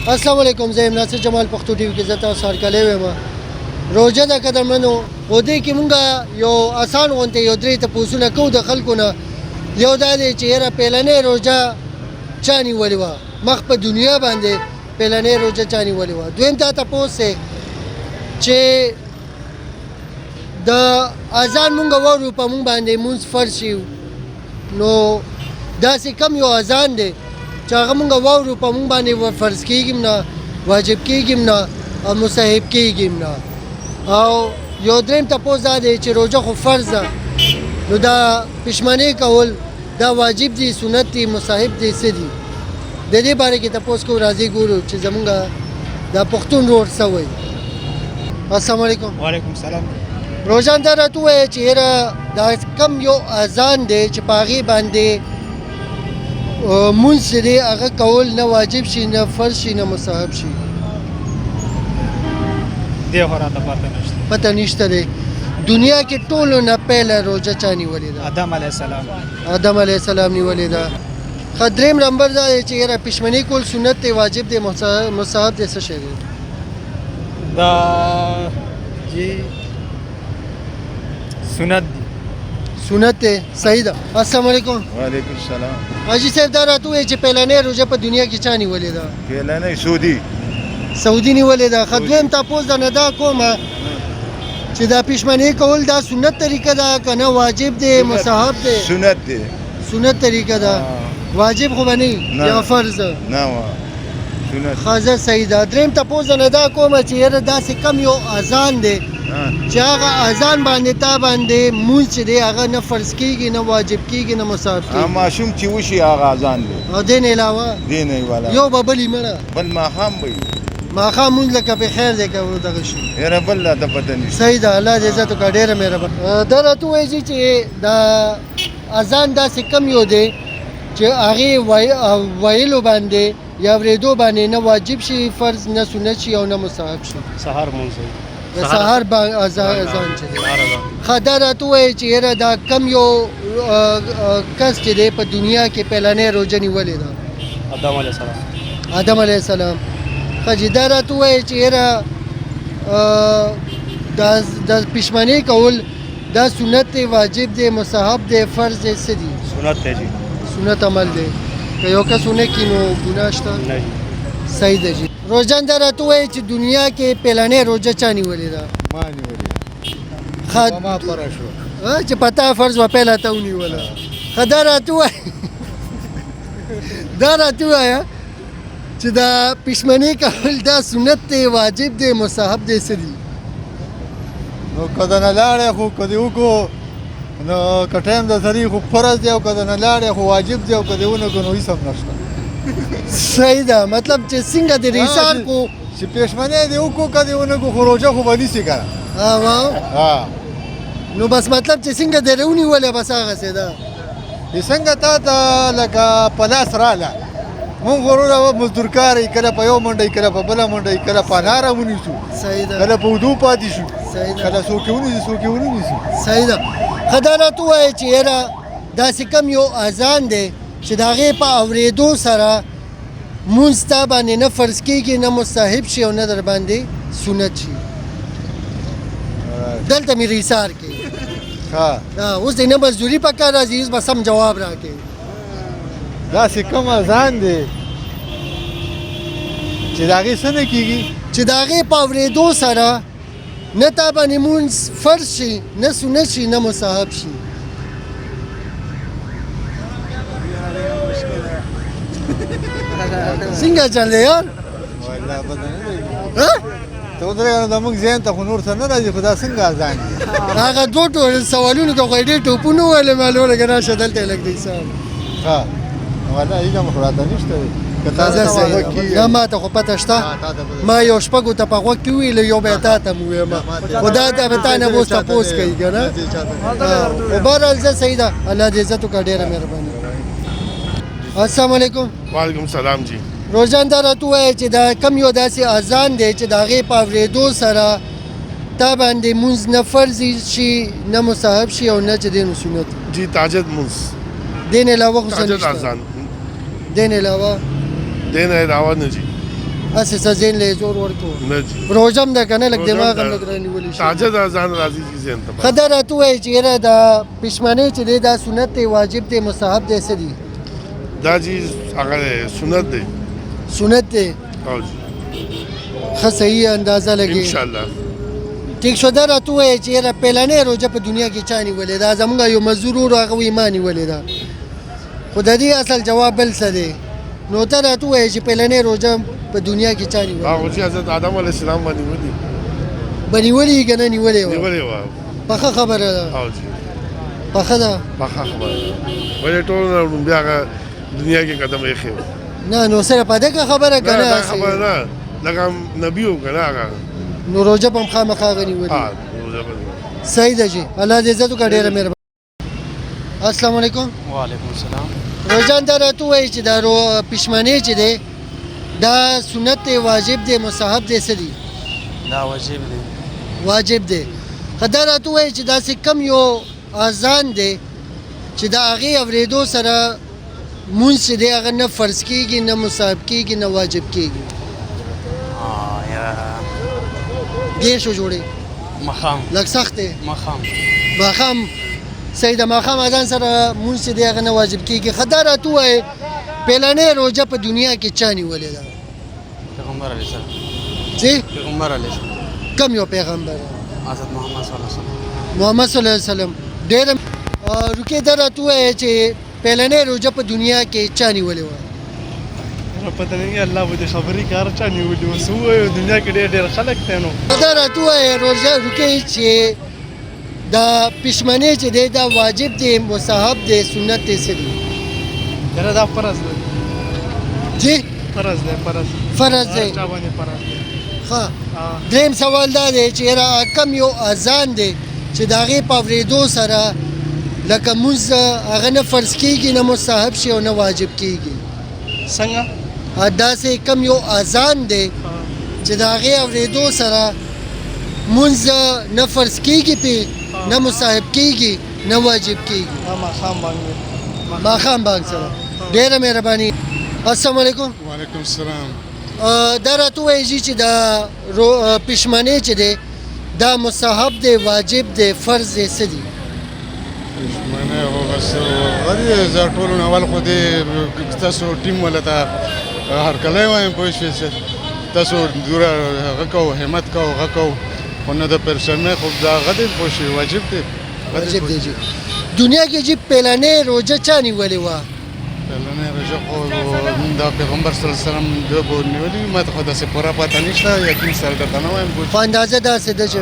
السلام علیکم، زه یم ناصر جمال پښتو ټي وي کې زه تاسو هرکلی ویم. روژه ده قدرمنو، په دې کې مونږ یو اسان غوندې یو درې تپوسونه کوو د خلکو نه. یو دا دی چې یاره پیلنۍ روژه چا نیولې وه، مخ په دنیا باندې پیلنۍ روژه چا نیولې وه. دویم دا تپوس دی چې د اذان مونږ واورو په مونږ باندې مونځ فرض شي، نو داسې کم یو اذان دی چې هغه مونږ واورو په مونږ باندې فرض کېږي نه، واجب کېږي نه او مستحب کېږي نه. او یو دریم تپوس دا دی چې روژه خو فرض ده، نو دا پښیماني کول دا واجب دي، سنت دي، مستحب دي، څه دي؟ د دې باره کې تپوس کوو، راځئ ګورو چې زمونږ دا پښتون رور څه وایي. السلام علیکم. وعلیکم سلام. روژان دا راته ووایه چې یاره دا کم یو اذان دی چې په هغې باندې مونځ چې دی هغه کول نه واجب شي، نه فرض شي، نه مستحب شي. دې خو راته پته نشته دی. دنیا کې ټولو نه پیله روژه چا نیولې ده؟ آدم علیه السلام. آدم علیه السلام نیولې ده. ښه، درېیم نمبر دا دی چې یاره پښیماني کول سنت دی، واجب دی، مستحب دی، څه شی دی؟ دا جی سنت دی. سنت دی، صحیح ده. السلام علیکم. وعلیکم السلام. حاجي صاحب دا راته ووایه چې پیلنۍ روژه په دنیا کې چا نیولې ده؟ پیلنۍ سعودي. سعودي نیولې ده. ښه، دویم تپوس درنه دا کومه چې دا پښیماني کول دا سنت طریقه ده که نه واجب دی، مستحب دی؟ سنت دی. سنت طریقه ده، واجب خو به نه یا فرض؟ نه سنت. ښه، زه صحیح ده. درېیم تپوس درنه دا کومه چې یاره داسې کم یو اذان دی چې هغه اذان باندې تا باندې مونځ چې دی هغه نه فرض کېږي، نه واجب کېږي، نه مستحب کېږي. ماشوم چې وشي هغه اذان دی. او دې نه علاوه دې نه علاوه یو به بل یې مړه بل ماښام به وي. ماښام مونځ لکه په خیر دی که دغه شي. یاره بل راته پته نشته. صحیح ده، الله دې عزت وکړه، ډېره مهربان. دا راته ووایي چې دا اذان داسې کم یو دی چې هغې ویلو باندې یا اورېدو باندې نه واجب شي، فرض نه سنت شي او نه مستحب شي. سهار مونځ دی. د سهار اذان چې دی. ښه، دا راته ووایي چې یاره دا کم یو کس چې دی په دنیا کې پیلنۍ روژه نیولې ده؟ آدم علیه السلام. آدم علیه السلام. ښه جي، دا راته ووایي چې یاره دا پښیماني کول دا سنت دی، واجب دی، مستحب دی، فرض دی، څه دی؟ سنت دی جی. سنت عمل دی. که یو کس ونه کړي نو ګناه شته؟ نه. صحیح ده جي. روژان دا راته ووایي چې دنیا کې پیلنۍ روژه چا نیولې ده؟ ما نیولې. ښه، ما پره شو چې په تا فرض وه پیله ته ونیوله. ښه، دا راته ووایي دا راته ووایه چې دا پښیماني کول دا سنت دی، واجب دی، مستحب دی، څه دی؟ نو که د نه لاړې خو که دې وکړو نو که ټایم د سري خو فرض دی، او که د نه لاړې خو واجب دی، او که دې ونه کړو نو هېڅ هم نشته. صحیح ده. مطلب چې څنګه دې ایثار کو چې پښیماني دې وکړو که دې ونه کړو خو روژه خو به نیسي که نه. نو بس مطلب چې څنګه دې راونیولې بس هغسې ده. څنګه تا ته لکه په لاس راله مونږ غرونه مزدور کار یې، کله په یو منډه کله په بله منډه کله په اناره ونیسو، صحیح ده. کله په ودو پاتې شو، صحیح ده. کله څوک یې ونیسي څوک یې ونه نیسي. صحیح ده. ښه، دا راته ووایه چې یاره داسې کم یو اذان دی چې د هغې په اورېدو سره مونځ تا باندې نه فرض کېږي، نه مستحب شي او نه در باندې سنت شي. دلته مې ایثار کوي. اوس دې نه مزدوري په کار راځي، اوس به سم جواب راکړي. داسې کوم اذان دی چې د هغې څه نه کېږي، چې د هغې په اورېدو سره نه تا باندې مونځ فرض شي، نه سنت شي، نه مستحب شي. څنګه چل دی یار؟ والله پته نه لګي. ته ودرېږه نو زموږ ذهن ته خو نور څه نه راځي، خو دا څنګه اذان دی؟ هغه دوه سوالونو ته خو یې ډېر ټوپونه وویلې، ما لوړه که راشه دلته یې لږ دی صاحب. والله هېڅ هم خو راته نشته دی. نه، ما ته خو پته شته. ما یو شپږو ته په غوږ کې وویلې، یو به یې تا ته م وویمه، خو دا ته به تا نه به اوس تپوس کوي که نه. خو بهرحال زه صحیح ده، الله دې عزت وکړه، ډېره مهرباني. السلام علیکم. وعلیکم السلام جی. روژان دا راته ووایه چې دا کم یو داسې اذان دی چې د هغې په اورېدو سره تا باندې مونځ نه فرض شي، نه مستحب شي او نه چې دی نو سنت. جی تاجد مونځ. دې نه علاوه خو څه تاجد نشته؟ اذان. دې نه علاوه؟ دې نه علاوه نه جی. اسې سزین له زور ورکو نه جی روزم ده کنه لګ روزم دماغ ده. هم لګ رانیول شي تاجد اذان راځي چې زین ته خدای راته وایي چې یاره دا پښمنۍ چې دی دا سنت دی واجب دی مستحب دی څه دی دا جی هغه سنت دی سنت دی او جی ښه صحیح اندازه ان لګي شاء الله ټیک شو دا راته وایي چې یاره پیلنۍ روژه په دنیا کې چا نیولې ده زمونږ یو مزدور ورو هغه وایي ما نیولې ده خو د دې اصل جواب بل څه دی نو ته راته وایي چې پیلنۍ روژه په دنیا کې چا نیولې هغه چې حضرت آدم علیه السلام باندې ودی به نیولې که نه نیولې وه نیولې وه پخه خبره ده او جی پخه ده پخه خبره ولې ټول بیا هغه دنیا کې قدم ایښی و نه نو صرف په دغه خبره که نه نه دا خبره نه لکه نبي و که نه هغه نو روژه به هم خامخا هغه نیولې روزه به صحیح ده جی الله دې عزت وکړي ډېره مهرباني السلام علیکم وعلیکم السلام روزان دا راته وایي چې دا پښمنۍ چې دی دا سنت دی واجب دی مستحب دی څه دی دا واجب دی واجب دی خو دا راته وایي چې داسې کم یو اذان دی چې د هغې اورېدو سره مونځ چې دی هغه نه فرض کېږي نه مستحب کېږي نه واجب کېږي دې شو جوړې مخام لږ سخت دی مخام ماښام صحیح د ماښام اذان سره مونځ چې دی هغه نه واجب کېږي ښه دا راته ووایې پیلنۍ روژه په دنیا کې چا نیولې ده پیغمبر علیه السلام چې پیغمبر علیه السلام کم یو پیغمبر حضرت محمد صلی الله علیه وسلم محمد صلی الله علیه وسلم ډېر رکې دا راته ووایې چې پیلنۍ روژه په دنیا کې چا نیولې وه پته نه الله به دې خبرې کار چا نیولې اوس ووایو دنیا کې ډېر خلک دی نو دا راته ووایې روژه رکې چې دا پښمنۍ چې دی دا واجب دی مستحب دی سنت دی څه دی یاره دا فرض دی جی فرض دی فرض فرض دی چا باندې فرض دی ښه دریم سوال دا دی چې یاره کم یو اذان دی چې د هغې په اورېدو سره لکه مونځ هغه نه فرض کېږي نه مستحب شي او نه واجب کېږي څنګه داسې کم یو اذان دی چې د هغې اورېدو سره مونځ نه فرض کېږي پې نه مستحب کېږي نه واجب کېږي ماښام باندې ماښام بانک سره ډېره مهرباني السلام علیکم وعلیکم السلام دا راته ووایي چې دا پښمنۍ چې دی دا مستحب دی واجب دی فرض دی څه دی پښمنۍ خو بس غري زه ټولو نه اول خو دې تاسو ټیم ولا ته هرکلی وایم پوه شوې چې تاسو دوره هغه کوو همت کوو هغه کوو خو نه د پښمنۍ خو دا هغه دی پوه شوې واجب دی واجب دی جی دنیا کې جی پیلنۍ روژه چا نیولې وه پهلنۍ روژه خو دا پیغمبر صلی الله علیه وسلم دوی به نیولې وي ما ته خو داسې پوره پته نشته یقین سره درته نه وایم خو اندازه داسې ده چې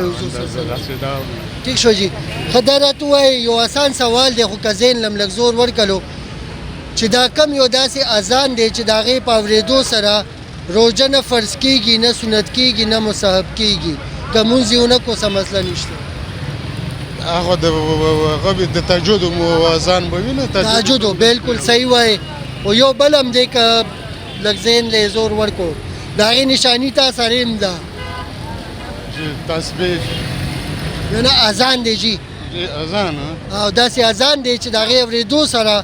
داسې دا ټیک شو جی ښه دا راته ووایي یو اسان سوال دی خو که ذهن لم لږ زور ورکړو چې دا کم یو داسې اذان دی چې د هغې په اورېدو سره روژه نه فرض کېږي نه سنت کېږي نه مستحب کېږي که مونځ یې ونه کړو څه مسله نشته هغه د تهجد اذان به وي نه تهجد بالکل صحیح وایي خو یو بل هم دی که لږ ذهن له زور ورکړو د هغې نشاني تا سره هم ده تسبیح نه نه اذان دی جی اذان او داسې اذان دی چې د هغې اورېدو سره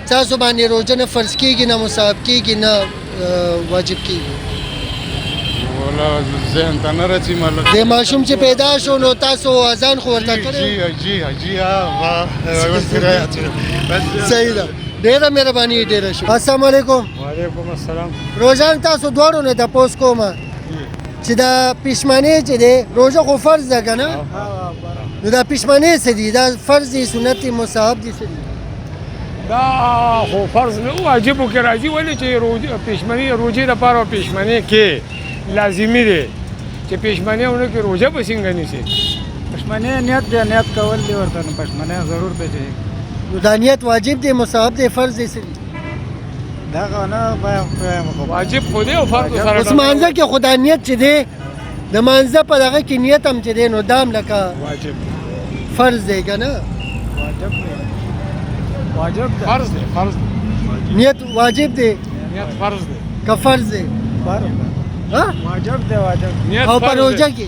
تاسو باندې روژه نه فرض کېږي نه مصحب کېږي نه واجب کېږي ولا ذهن ته نه راځي مالک د ماشوم چې پیدا شو نو تاسو اذان خو ورته کړی جی صحیح ده ډېره مهرباني ډېره شو السلام علیکم وعلیکم السلام روژان تاسو دواړو نه تپوس کومه چې دا پښمنۍ چې دی روژه خو فرض ده که نه نو دا پښمنۍ څه دي دا فرض دي سنت دي مستحب دي څه دي دا خو فرض نه واجبو کې راځي ولې چې پښمنۍ روژې دپاره پښمنۍ کې لازمي دی چې پښمنۍ ونه کې روژه به څنګه نیسي پښمنۍ نیت دی نیت کول دی ورته نو پښمنۍ ضرور دی چې نو دا نیت واجب دی مستحب دی فرض دی څه دي دغه نه وایم خو واجب خو دی او فرض سره اوس مانځه کې خو دا نیت چې دی د مانځه په دغه کې نیت هم چې دی نو دا هم لکه واجب فرض دی که نه واجب دی واجب دی فرض دی فرض دی نیت واجب دی نیت فرض دی که فرض دی فرض دی ها واجب دی واجب نیت او په فرض روژه دی کې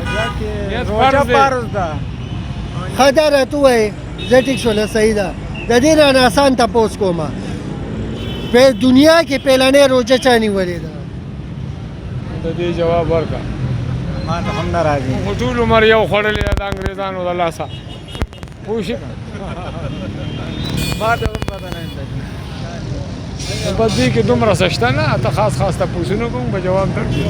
روژه کې نیت روژه فرض دی. فرض ده ښه دا راته ووایې زه ټیک شوله صحیح ده د دې نه آسان تپوس کومه په دنیا کې پیلنۍ روژه چا نیولې ده د دې جواب ورکړه ما ته هم نه راځي خو ټول عمر یو خوړلی ده د انګریزانو د لاسه پوه شي ما ته هم پته نه په دې کې دومره څه شته نه ته خاص تپوسونه کوم به جواب درکړي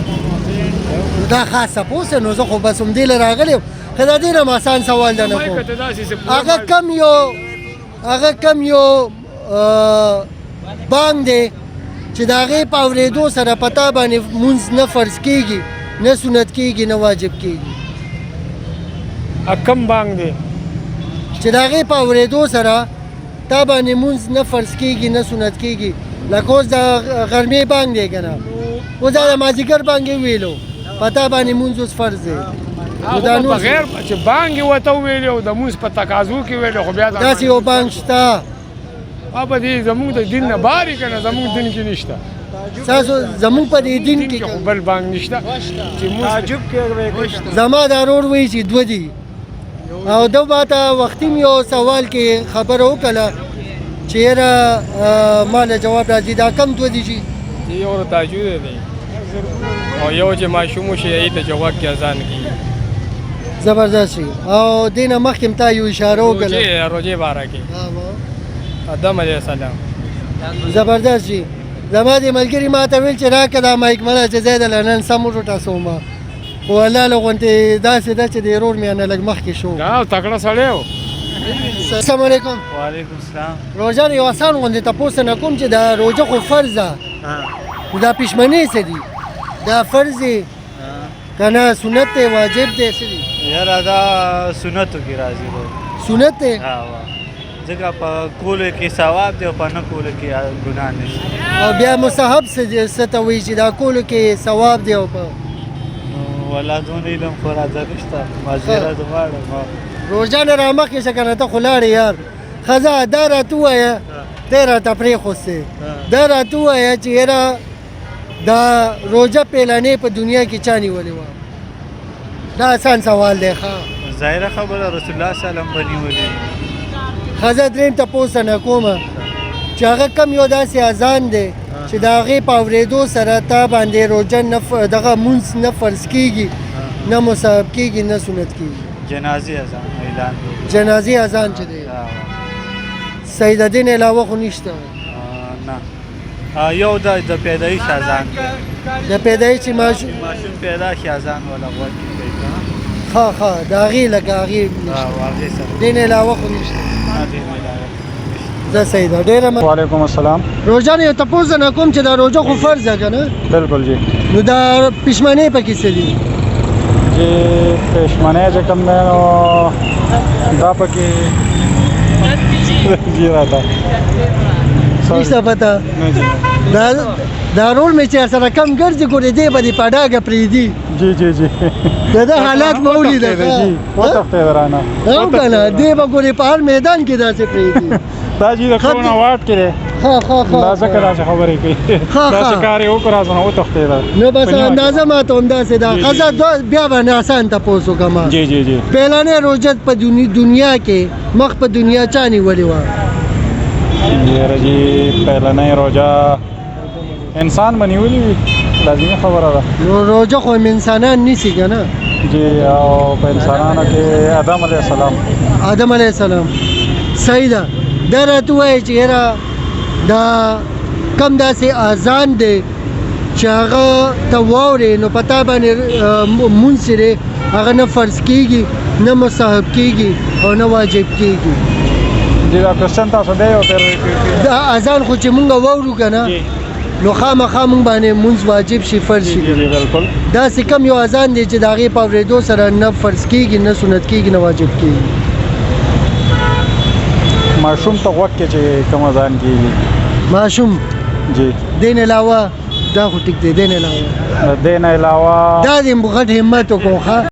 دا خاص تپوس نو زه خو بس همدې له راغلی یم که د دې نه م آسان سوال ده نه کوم هغه کم یو بانک دی چې د هغې په اورېدو سره په تا باندې مونځ نه فرض کېږي نه سنت کېږي نه واجب کېږي کم بانک دی چې د هغې په اورېدو سره تا باندې مونځ نه فرض کېږي نه سنت کېږي لکه اوس د غرمې بانک دی که نه اوس دا د مازدیګر بانک یې وویلو په تا باندې مونځ اوس فرض دی بغیر چې بانک یې ورته وویلې او د مونځ په تقاضو کې ویلې خو بیا داسې یو بانک شته په دې زمونږ د دین نه بارې که نه زمونږ دین کې نشته ستاسو زمونږ په دې دین کې خو بل بانک نشته چې تعجب کې زما دا ورور وایي چې دوه دي او ده ماته وختي م یو سوال کې خبره وکړه چې یاره ما له جواب راځي دا کم دوه دي چې یو تاجود دی او یو چې ماشوم شي ای ته جواب کې اذان کی زبردست شي او دې نه مخکې م تا یو اشاره وکړه روجې باره کې آدم علیه السلام زبردست شي زما دې ملګري ما ته ویل چې راکړه دا مایک مړه چې زه دله نن سم وټاسوم خو الله له غوندې داسې ده چې د ورور مې نه لږ مخکې شو تکړه سړی و السلام علیکم وعلیکم السلام روژه یو آسان غوندې تپوس نه کوم چې دا روژه خو فرض ده نو دا پښمنۍ څه دي دا فرض دی که نه سنت دی واجب دی څه دي یاره دا سنتو کې راځي دی سنت دی ځکه په کولو کې ثواب دی او په نه کولو کې ګناه نشته او بیا مستحب څه ته وایي چې دا کولو کې ثواب دی او په والله دونه علم خو راځه نشته معذرت غواړم روژه نه رامخکې شه که نه ته خو لاړې یار ښځه دا راته ووایه دی راته پرېښوستې دا راته ووایه چې یاره دا روژه پیلانې په دنیا کې چا نیولې وه دا آسان سوال دی ښه ظاهره خبره رسول الله سلام به نیولې ښځه درېیم تپوس نه کومه چې هغه کم یو داسې اذان دی چې د هغې په اورېدو سره تا باندې روژه دغه مونځ نه فرض کېږي نه مصحب کېږي نه سنت کېږي جنازې اذان اعلان دی جنازې اذان چې دی صحیح د دې نه علاوه خو نشته نه یو د پیدایش اذان دی د پیدایش ماشوم پیدا شي اذان ولا غوږ کې ښه د هغې لکه هغې دې نه علاوه خو نشته زه صحیح ده ډېره وعلیکم السلام روژه نه یو تپوس نه کوم چې دا روژه خو فرض ده که نه بالکل جی نو دا پښمنۍ پکې څه دي جی پښمنۍ چې کوم دی نو دا پکې جی راته نشته پته دا رول مې چې سره کم ګرځي ګورې دی به دې په ډاګه پرېږدي جی د ده حالات مې ولیده وتښتېد رانه او که نه دی به ګورې په هر میدان کې داسې پرېږدي دا جی د کرونا واټ کې دی دا ځکه داسې خبرې کوي داسې کار یې وکړه ځنه وتښتېده نو بس اندازه ماته همداسې ده ښځه بیا به نه آسان تپوس وکړم جی پیلنۍ روژه په دنیا کې مخ په دنیا چا نیولې وه یاره جی پهلنۍ روژه انسان به نیولې وي لازمي خبره ده نو روژه خو انسانان نیسي که نه جی او په انسانانو کې آدم علیه السلام صحیح ده دا راته ووایه چې یاره دا کم داسې اذان دی چې هغه ته واورې نو په تا باندې مونځ چې دی هغه نه فرض کېږي نه مستحب کېږي او نه واجب کېږي جی دا کوشچن تاسو دی او دا اذان خو چې مونږ واورو که نه نو خامخا مونږ باندې مونځ واجب شي فرض شي بالکل داسې کم یو اذان دی چې د هغې په اورېدو سره نه فرض کېږي نه سنت کېږي نه واجب کېږي ماشوم ته غوږ کې چې کوم اذان کېږي ماشوم جی دې نه علاوه دا خو ټیک دی دې نه علاوه د دې نه علاوه دا دې غټ همت وکړو ښه